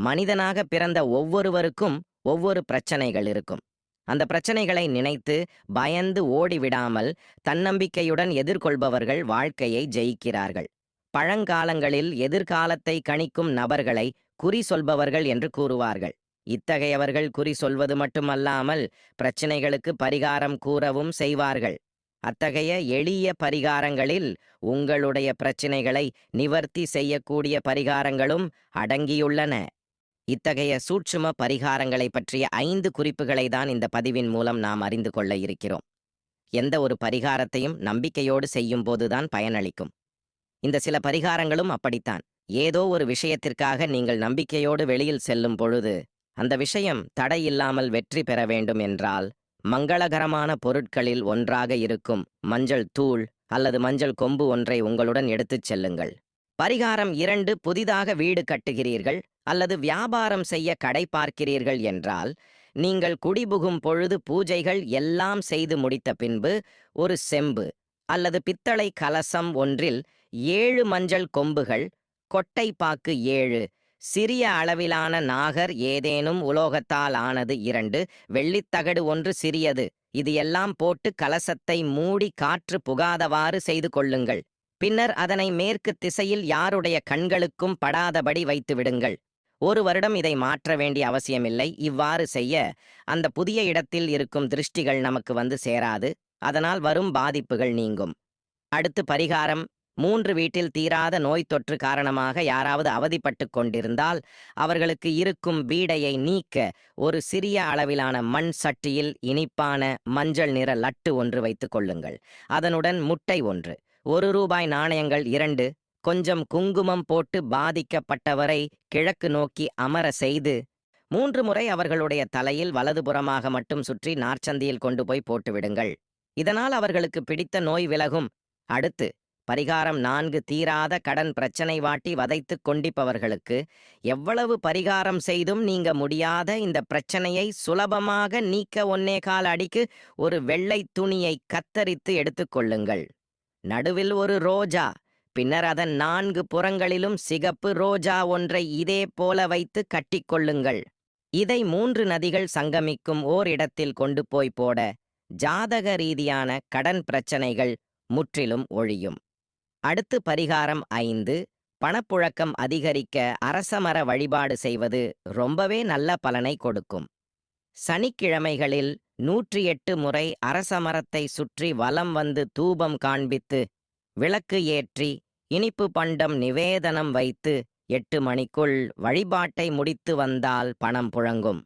மனிதனாக பிறந்த ஒவ்வொருவருக்கும் ஒவ்வொரு பிரச்சனைகள் இருக்கும். அந்த பிரச்சனைகளை நினைத்து பயந்து ஓடிவிடாமல் தன்னம்பிக்கையுடன் எதிர்கொள்பவர்கள் வாழ்க்கையை ஜெயிக்கிறார்கள். பழங்காலங்களில் எதிர்காலத்தை கணிக்கும் நபர்களை குறி சொல்பவர்கள் என்று கூறுவார்கள். இத்தகையவர்கள் குறி சொல்வது மட்டுமல்லாமல் பிரச்சனைகளுக்கு பரிகாரம் கூறவும் செய்வார்கள். அத்தகைய எளிய பரிகாரங்களில் உங்களுடைய பிரச்சனைகளை நிவர்த்தி செய்யக்கூடிய பரிகாரங்களும் அடங்கியுள்ளன. இத்தகைய சூட்சும பரிகாரங்களை பற்றிய 5 குறிப்புகளை தான் இந்த பதிவின் மூலம் நாம் அறிந்து கொள்ள இருக்கிறோம். எந்த ஒரு பரிகாரத்தையும் நம்பிக்கையோடு செய்யும் போதுதான் பயனளிக்கும். இந்த சில பரிகாரங்களும் அப்படித்தான். ஏதோ ஒரு விஷயத்திற்காக நீங்கள் நம்பிக்கையோடு வெளியில் செல்லும் பொழுது அந்த விஷயம் தடையில்லாமல் வெற்றி பெற வேண்டும் என்றால் மங்களகரமான பொருட்களில் ஒன்றாக இருக்கும் மஞ்சள் தூள் அல்லது மஞ்சள் கொம்பு ஒன்றை உங்களுடன் எடுத்துச் செல்லுங்கள். பரிகாரம் 2. புதிதாக வீடு கட்டுகிறீர்கள் அல்லது வியாபாரம் செய்ய கடை பார்க்கிறீர்கள் என்றால், நீங்கள் குடிபுகும் பொழுது பூஜைகள் எல்லாம் செய்து முடித்த பின்பு ஒரு செம்பு அல்லது பித்தளை கலசம் ஒன்றில் 7 மஞ்சள் கொம்புகள், கொட்டைப்பாக்கு 7, சிறிய அளவிலான நாகர் ஏதேனும் உலோகத்தால் ஆனது 2, வெள்ளித்தகடு 1 சிறியது, இது எல்லாம் போட்டு கலசத்தை மூடி காற்று புகாதவாறு செய்து கொள்ளுங்கள். பின்னர் அதனை மேற்கு திசையில் யாருடைய கண்களுக்கும் படாதபடி வைத்து விடுங்கள். 1 வருடம் இதை மாற்ற வேண்டிய அவசியமில்லை. இவ்வாறு செய்ய அந்த புதிய இடத்தில் இருக்கும் திருஷ்டிகள் நமக்கு வந்து சேராது. அதனால் வரும் பாதிப்புகள் நீங்கும். அடுத்து பரிகாரம் 3. வீட்டில் தீராத நோய் தொற்று காரணமாக யாராவது அவதிப்பட்டு கொண்டிருந்தால் அவர்களுக்கு இருக்கும் பீடையை நீக்க ஒரு சிறிய அளவிலான மண் சட்டியில் இனிப்பான மஞ்சள் நிற லட்டு 1 வைத்துக் கொள்ளுங்கள். அதனுடன் முட்டை 1, 1 ரூபாய் நாணயங்கள் 2, கொஞ்சம் குங்குமம் போட்டு பாதிக்கப்பட்டவரை கிழக்கு நோக்கி அமர செய்து 3 முறை அவர்களுடைய தலையில் வலதுபுறமாக மட்டும் சுற்றி நாற்சந்தியில் கொண்டு போய் போட்டுவிடுங்கள். இதனால் அவர்களுக்கு பிடித்த நோய் விலகும். அடுத்து பரிகாரம் 4. தீராத கடன் பிரச்சனை வாட்டி வதைத்துக் கொண்டிப்பவர்களுக்கு எவ்வளவு பரிகாரம் செய்தும் நீங்க முடியாத இந்த பிரச்சனையை சுலபமாக நீக்க 1.25 அடிக்கு ஒரு வெள்ளை துணியை கத்தரித்து எடுத்துக்கொள்ளுங்கள். நடுவில் ஒரு ரோஜா, பின்னர் அதன் 4 புறங்களிலும் சிகப்பு ரோஜா ஒன்றை இதே போல வைத்து கட்டிக்கொள்ளுங்கள். இதை 3 நதிகள் சங்கமிக்கும் ஓர் இடத்தில் கொண்டு போய் போட ஜாதக ரீதியான கடன் பிரச்சனைகள் முற்றிலும் ஒழியும். அடுத்து பரிகாரம் 5. பணப்புழக்கம் அதிகரிக்க அரசமர வழிபாடு செய்வது ரொம்பவே நல்ல பலனை கொடுக்கும். சனிக்கிழமைகளில் 108 முறை அரசமரத்தை சுற்றி வலம் வந்து தூபம் காண்பித்து விளக்கு ஏற்றி இனிப்பு பண்டம் நிவேதனம் வைத்து 8 மணிக்குள் வழிபாட்டை முடித்து வந்தால் பணம் புழங்கும்.